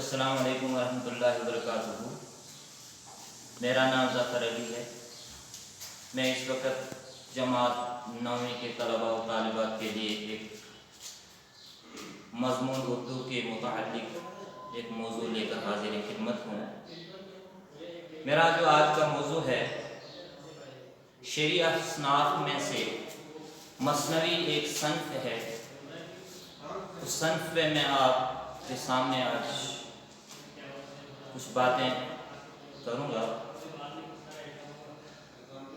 अस्सलाम वालेकुम वरहमतुल्लाहि वबरकातुहू। मेरा नाम ज़फ़र अली है। मैं इस वक्त जमात 9वीं के तलबा और तालिबात के लिए एक मज़मून उर्दू के मुताल्लिक़ एक मौजू लेकर हाज़िर खिदमत हूँ। मेरा जो आज का मौजू है, शेरी असनाफ़ में से मसनवी एक सन्फ़ है। उस सन्फ़ पे मैं आपके सामने आज कुछ बातें करूँगा।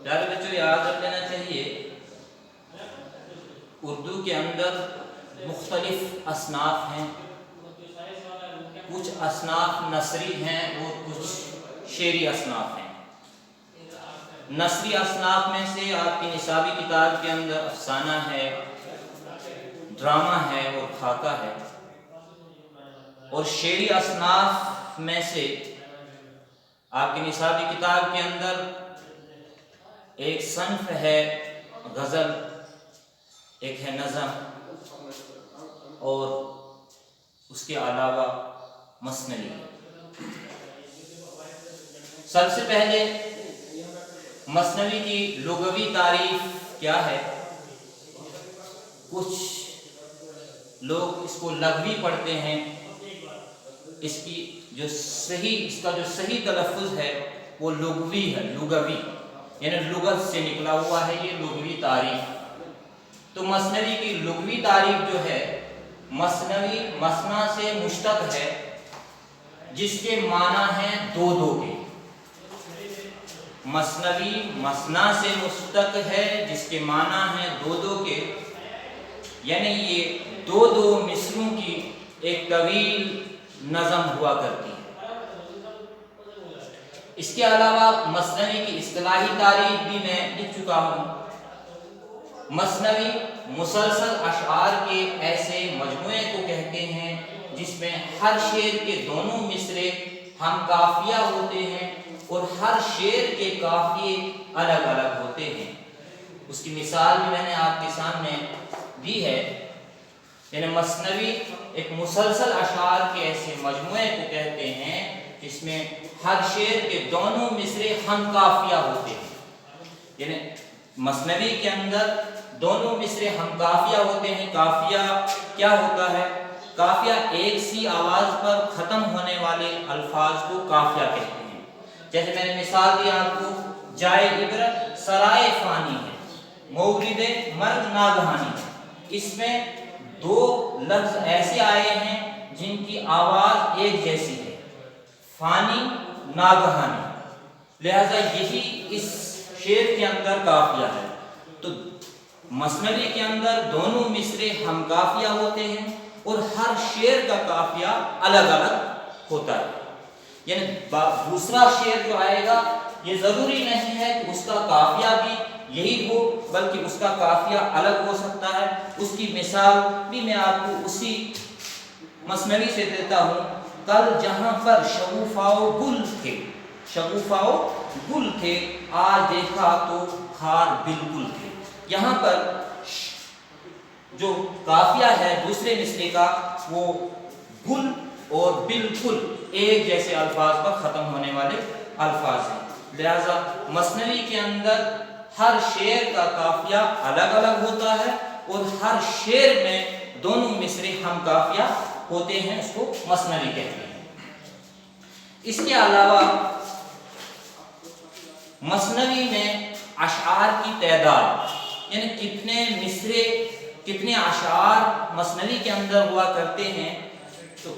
प्यारे बच्चों, याद रख लेना चाहिए, उर्दू के अंदर मुख्तलिफ असनाफ़ हैं। कुछ असनाफ़ नसरी हैं और कुछ शेरी असनाफ़ हैं। नसरी असनाफ़ में से आपकी निसाबी किताब के अंदर अफसाना है, ड्रामा है और खाका है। और शेरी असनाफ़ में से आपकी निसाबी किताब के अंदर एक सन्फ़ है गज़ल, एक है नज़म और उसके अलावा मसनवी। सबसे पहले मसनवी की लुग़वी तारीफ़ क्या है? कुछ लोग इसको लग़वी पढ़ते हैं। इसका जो सही तलफ़्फ़ुज़ है वो लुग़वी है, लुग़वी यानी लुग़त से निकला हुआ है, ये लुग़वी तारीफ़। तो मसनवी की लुग़वी तारीफ़ जो है, मसनवी मसना से मुश्तक़ है, जिसके माना है दो दो के। मसनवी मसना से मुश्तक़ है, जिसके माना है दो दो के, यानी ये दो दो मिसरों की एक तवील नज़म हुआ करती है। इसके अलावा मसनवी की इस्तिलाही तारीफ़ भी मैं लिख चुका हूँ। मसनवी मुसलसल अशआर के ऐसे मजमूए को कहते हैं जिसमें हर शेर के दोनों मिसरे हम काफिया होते हैं और हर शेर के काफिये अलग अलग होते हैं। उसकी मिसाल भी मैंने आपके सामने दी है। यानी मसनवी एक मुसलसल अशआर के ऐसे मजमूए को कहते हैं जिसमें हर शेर के दोनों मिसरे हम काफिया होते हैं। यानी मसनवी के अंदर दोनों मिसरे हम काफिया होते हैं। काफिया क्या होता है? काफिया एक सी आवाज़ पर ख़त्म होने वाले अल्फाज को काफिया कहते हैं। जैसे मैंने मिसाल दी आपको, जाए इबरत सराय फ़ानी है, मौलिद मर्द नागहानी है। इसमें दो लफ्ज़ ऐसे आए हैं जिनकी आवाज़ एक जैसी है, फ़ानी नागहानी, लिहाजा यही इस शेर के अंदर काफिया है। तो मसनवी के अंदर दोनों मिसरे हम काफिया होते हैं और हर शेर का काफिया अलग अलग होता है। यानी दूसरा शेर जो आएगा, ये ज़रूरी नहीं है कि उसका काफिया भी यही हो, बल्कि उसका काफिया अलग हो सकता है। उसकी मिसाल भी मैं आपको उसी मसनवी से देता हूँ। कल जहाँ पर शगुफ़ाओ गुल थे, शगुफ़ाओ गुल थे, आज देखा तो खार बिल्कुल थे। यहाँ पर जो काफिया है दूसरे मिसरे का, वो गुल और बिल्कुल एक जैसे अल्फाज पर ख़त्म होने वाले अल्फाज हैं। लिहाजा मसनवी के अंदर हर शेर का काफिया अलग अलग होता है और हर शेर में दोनों मिसरे हम काफिया होते हैं, उसको मसनवी कहते हैं। इसके अलावा मसनवी में अशआर की तादाद, यानी कितने मिसरे कितने अशआर मसनवी के अंदर हुआ करते हैं, तो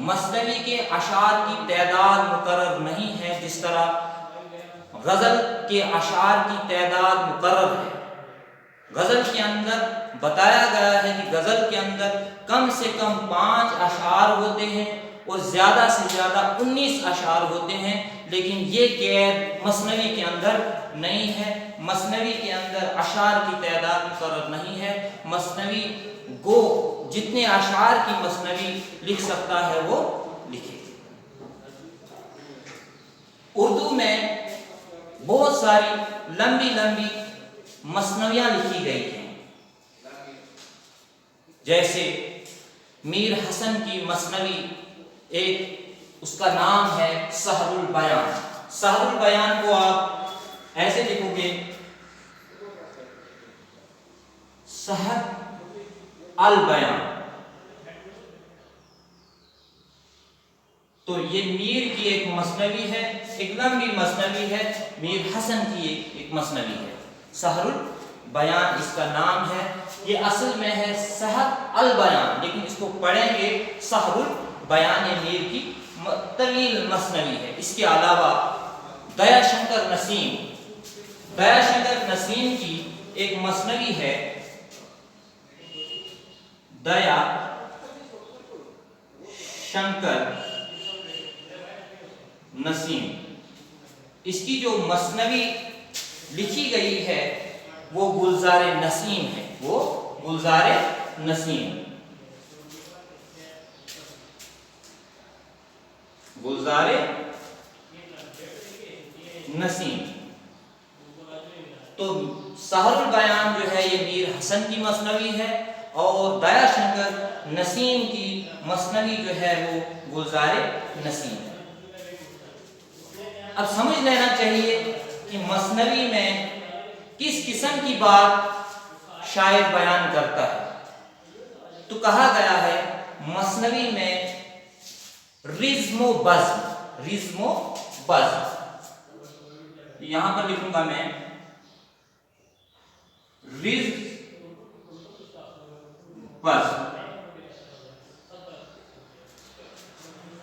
मसनवी के अशआर की तादाद मुकर्रर नहीं है। जिस तरह गज़ल के अशआर की तादाद मुकर्रर है। गज़ल के अंदर बताया गया है कि गज़ल के अंदर कम से कम 5 अशआर होते हैं और ज़्यादा से ज़्यादा 19 अशआर होते हैं, लेकिन ये कैद मसनवी के अंदर नहीं है। मसनवी के अंदर अशआर की तादाद मुकर्रर नहीं है। मसनवी गो जितने अशआर की मसनवी लिख सकता है वो लिखे। उर्दू में बहुत सारी लंबी लंबी मसनवियाँ लिखी गई हैं। जैसे मीर हसन की मसनवी ایک اس کا نام ہے سحر البیان. سحر البیان کو آپ ایسے لکھو گے سحر البیان. تو یہ میر کی ایک مثنوی ہے، ایک لمبی مثنوی ہے، میر حسن کی ایک مثنوی ہے. سحر البیان اس کا نام ہے. یہ اصل میں ہے سحر البیان، لیکن اس کو پڑھیں گے سحر البیان. یہ میر کی طویل مثنوی ہے. اس کے علاوہ دیا شنکر نسیم کی ایک مثنوی ہے دیا شنکر نسیم. اس کی جو مثنوی لکھی گئی ہے وہ گلزار نسیم ہے. وہ گلزار نسیم، گلزار نسیم. تو سحر البیان جو ہے یہ میر حسن کی مثنوی ہے، اور دیا شنکر نسیم کی مثنوی جو ہے وہ گلزار نسیم ہے. اب سمجھ لینا چاہیے کہ مثنوی میں کس قسم کی بات شاعر بیان کرتا ہے. تو کہا گیا ہے مثنوی میں رزم و بزم یہاں پر لکھوں گا میں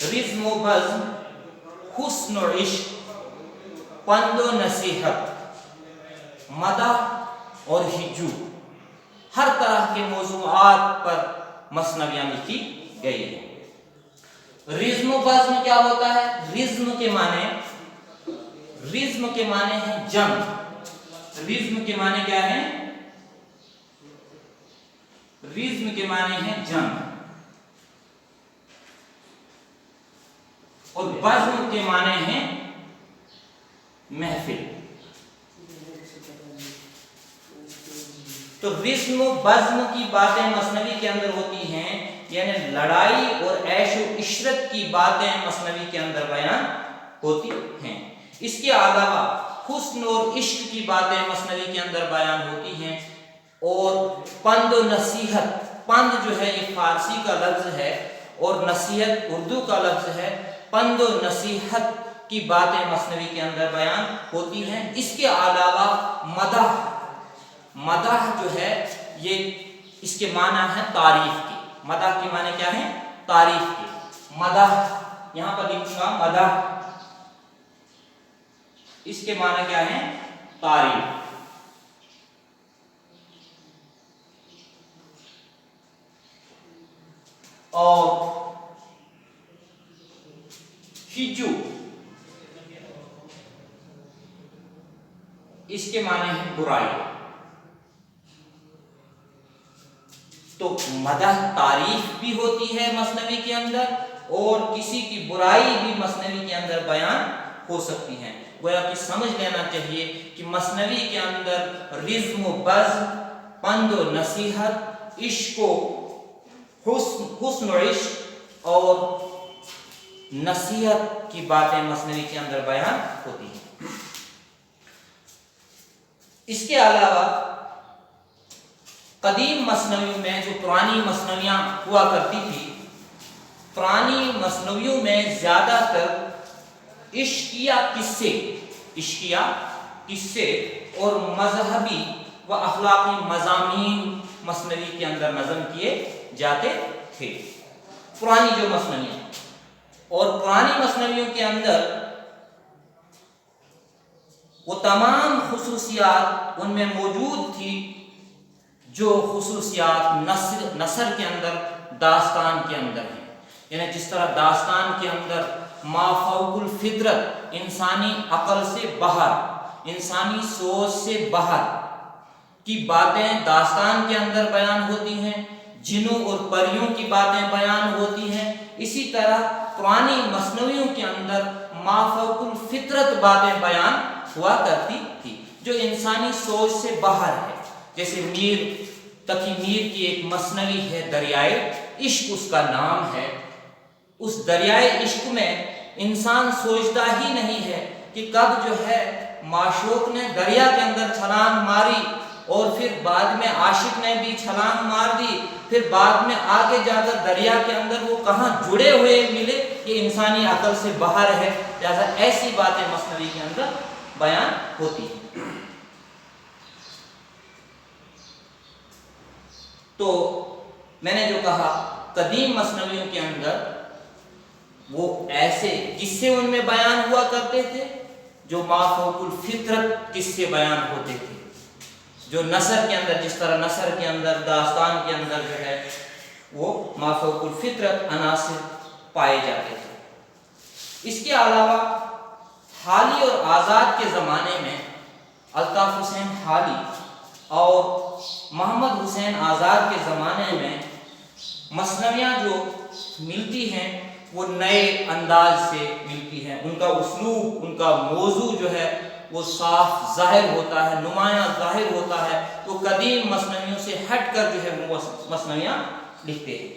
رزم و بزم، حسن و عشق، پند و نصیحت، مدح اور ہجو، ہر طرح کے موضوعات پر مثنویاں لکھی گئی ہیں. رزم و بزم کیا ہوتا ہے؟ رزم کے معنی ہیں جنگ. رزم کے معنی کیا ہے؟ رزم کے معنی ہے جنگ، اور بزم کے معنی ہیں محفل. تو رزم و بزم کی باتیں مثنوی کے اندر ہوتی ہیں، یعنی لڑائی اور عیش و عشرت کی باتیں مثنوی کے اندر بیان ہوتی ہیں. اس کے علاوہ حسن اور عشق کی باتیں مثنوی کے اندر بیان ہوتی ہیں، اور پند و نصیحت، پند جو ہے یہ فارسی کا لفظ ہے اور نصیحت اردو کا لفظ ہے. پند و نصیحت کی باتیں مثنوی کے اندر بیان ہوتی ہیں. اس کے علاوہ مدح جو ہے یہ اس کے معنی ہے تعریف کی. مدح کے معنی کیا ہے؟ تعریف کی. مدح یہاں پر لکھوں گا مدح، اس کے معنی کیا ہے؟ تعریف. اور ہجو اس کے معنی ہے برائی. تو مدح تعریف بھی ہوتی ہے مثنوی کے اندر، اور کسی کی برائی بھی مثنوی کے اندر بیان ہو سکتی ہیں. گویا کہ سمجھ لینا چاہیے کہ مثنوی کے اندر رزم و بزم، پند و نصیحت، عشق و حسن و عشق اور نصیحت کی باتیں مثنوی کے اندر بیان ہوتی ہیں. اس کے علاوہ قدیم مثنویوں میں جو پرانی مثنویاں ہوا کرتی تھی، پرانی مثنویوں میں زیادہ تر عشقیہ قصے اور مذہبی و اخلاقی مضامین مثنوی کے اندر نظم کیے جاتے تھے. پرانی جو مثنویاں، اور پرانی مثنویوں کے اندر وہ تمام خصوصیات ان میں موجود تھی جو خصوصیات نثر کے اندر، داستان کے اندر ہیں. یعنی جس طرح داستان کے اندر ما فوق الفطرت، انسانی عقل سے باہر، انسانی سوچ سے باہر کی باتیں داستان کے اندر بیان ہوتی ہیں، جنوں اور پریوں کی باتیں بیان ہوتی ہیں، اسی طرح پرانی مثنویوں کے اندر ما فوق الفطرت باتیں بیان ہوا کرتی تھی جو انسانی سوچ سے باہر ہے. جیسے تقی میر کی ایک مثنوی ہے دریائے عشق اس کا نام ہے، उस दरियाए इश्क में इंसान सोचता ही नहीं है कि कब जो है माशूक ने दरिया के अंदर छलांग मारी और फिर बाद में आशिक ने भी छलांग मार दी, फिर बाद में आगे जाकर दरिया के अंदर वो कहाँ जुड़े हुए मिले, ये इंसानी अकल से बाहर है। लिहाजा ऐसी बातें मसनवी के अंदर बयान होती हैं। तो मैंने जो कहा कदीम मसनवियों के अंदर वो ऐसे किस्से उनमें बयान हुआ करते थे जो माफौकुल फितरत किस्से बयान होते थे, जो नसर के अंदर, जिस तरह नसर के अंदर, दास्तान के अंदर जो है वो माफौकुल फितरत अनासिर पाए जाते थे। इसके अलावा हाली और आज़ाद के ज़माने में अल्ताफ़ हुसैन हाली और मोहम्मद हुसैन आज़ाद के ज़माने में मसनवियाँ जो मिलती हैं वो नए अंदाज से मिलती हैं। उनका उसलूब, उनका मौजू जो है वो साफ ज़ाहिर होता है, नुमायाँ ज़ाहिर होता है। तो कदीम मसनवियों से हट कर जो है वो मसनवियाँ लिखते हैं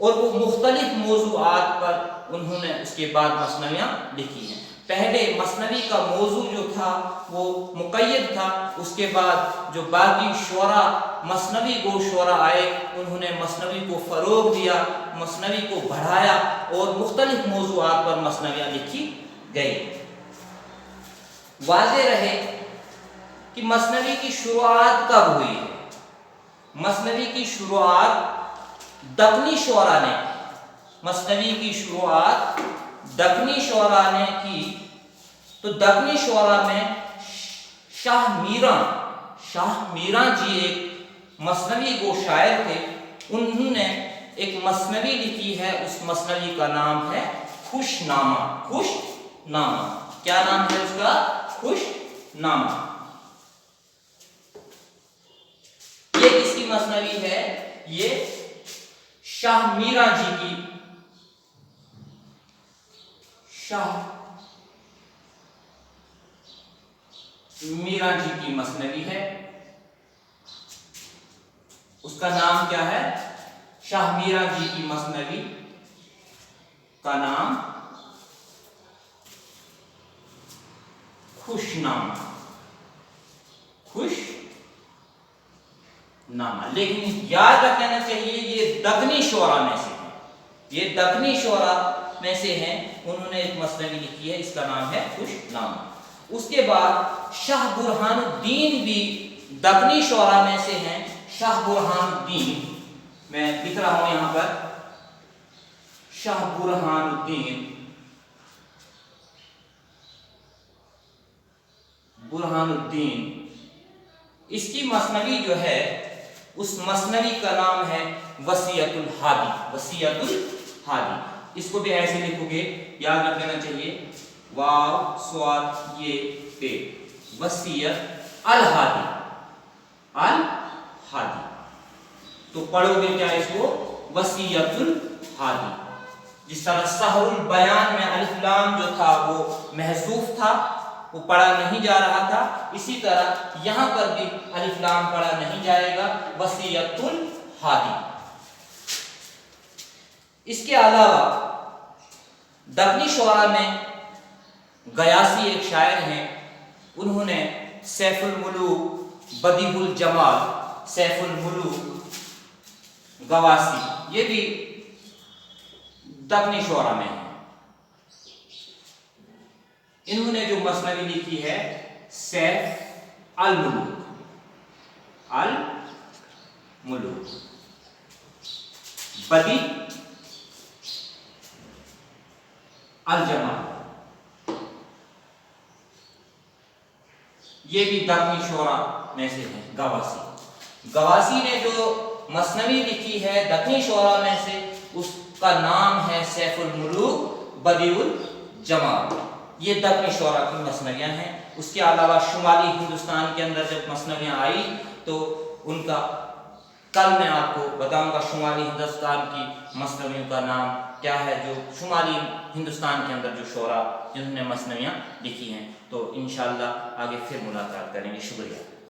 और वो मुख्तलिफ मौज़ूआत पर उन्होंने उसके बाद मसनवियाँ लिखी हैं। पहले मसनवी का मौजू जो था वो मुक़य्यद था, उसके बाद जो बाकी शोरा मसनवी गो शोरा आए उन्होंने मसनवी को फ़रोग़ दिया, मसनवी को बढ़ाया और मुख्तलिफ मौज़ूआत पर मसनवियाँ लिखी गई। वाज़ेह रहे कि मसनवी की शुरुआत कब हुई है। मसनवी की शुरुआत दक्नी शोरा ने, मसनवी की शुरुआत दक्नी शोरा ने की। तो दक्नी शोरा में शाह मीरा जी एक मसनवी गो शायर थे, उन्होंने एक मसनवी लिखी है। उस मसनवी का नाम है खुशनामा। खुशनामा, क्या नाम है उसका? खुशनामा। ये किसकी मसनवी है? ये शाह मीरा जी की, शाह मीरा जी की मसनवी है। उसका नाम क्या है? शाह मीरा जी की मसनवी का नाम खुशनामा। लेकिन याद रखना चाहिए ये दक्नी शोरा में से है, ये दक्नी शोरा में से हैं। उन्होंने एक मसनवी लिखी है, इसका नाम है खुशनामा। उसके बाद शाह बुरहानुद्दीन भी दक्नी शोरा में से हैं। शाह बुरहानुद्दीन, मैं लिख रहा हूं यहां पर, शाह बुरहानुद्दीन, इसकी मसनवी जो है उस मसनवी का नाम है वसीयतुल हादी। इसको भी ऐसे लिखोगे, याद रख लेना चाहिए, वाव स्वाद ये ते, वसीयत अल हादी। तो पढ़ोगे क्या इसको? वसीयतुल हादी। जिस तरह सहरुल बयान में अलिफ लाम जो था वो महजूफ था, वो पढ़ा नहीं जा रहा था, इसी तरह यहां पर भी अलिफ लाम पढ़ा नहीं जाएगा, वसीयतुल हादी। इसके अलावा दक्नी शोरा में गयासी एक शायर हैं, उन्होंने सैफुल मुलूक, बदीहुल जमाल, सैफुल मुलूक, गवासी, ये भी दक्नी शोरा में है। इन्होंने जो मसनवी लिखी है सैफ अल मुलूक, बदी अल जमाल, ये भी दक्नी शोरा में से है। गवासी ने जो मसनवी लिखी है दक्नी शोरा में से, उसका नाम है सैफुल मुलूक बदीउल जमाल। ये दक्नी शोरा की मसनवियाँ हैं। उसके अलावा शुमाली हिंदुस्तान के अंदर जब मसनवियाँ आई तो उनका कल मैं आपको बताऊंगा शुमाली हिंदुस्तान की मसनवियों का नाम क्या है, जो शुमाली हिंदुस्तान के अंदर जो शोरा जिन्होंने मसनवियाँ लिखी हैं। तो इंशाअल्लाह आगे फिर मुलाकात करेंगे। शुक्रिया।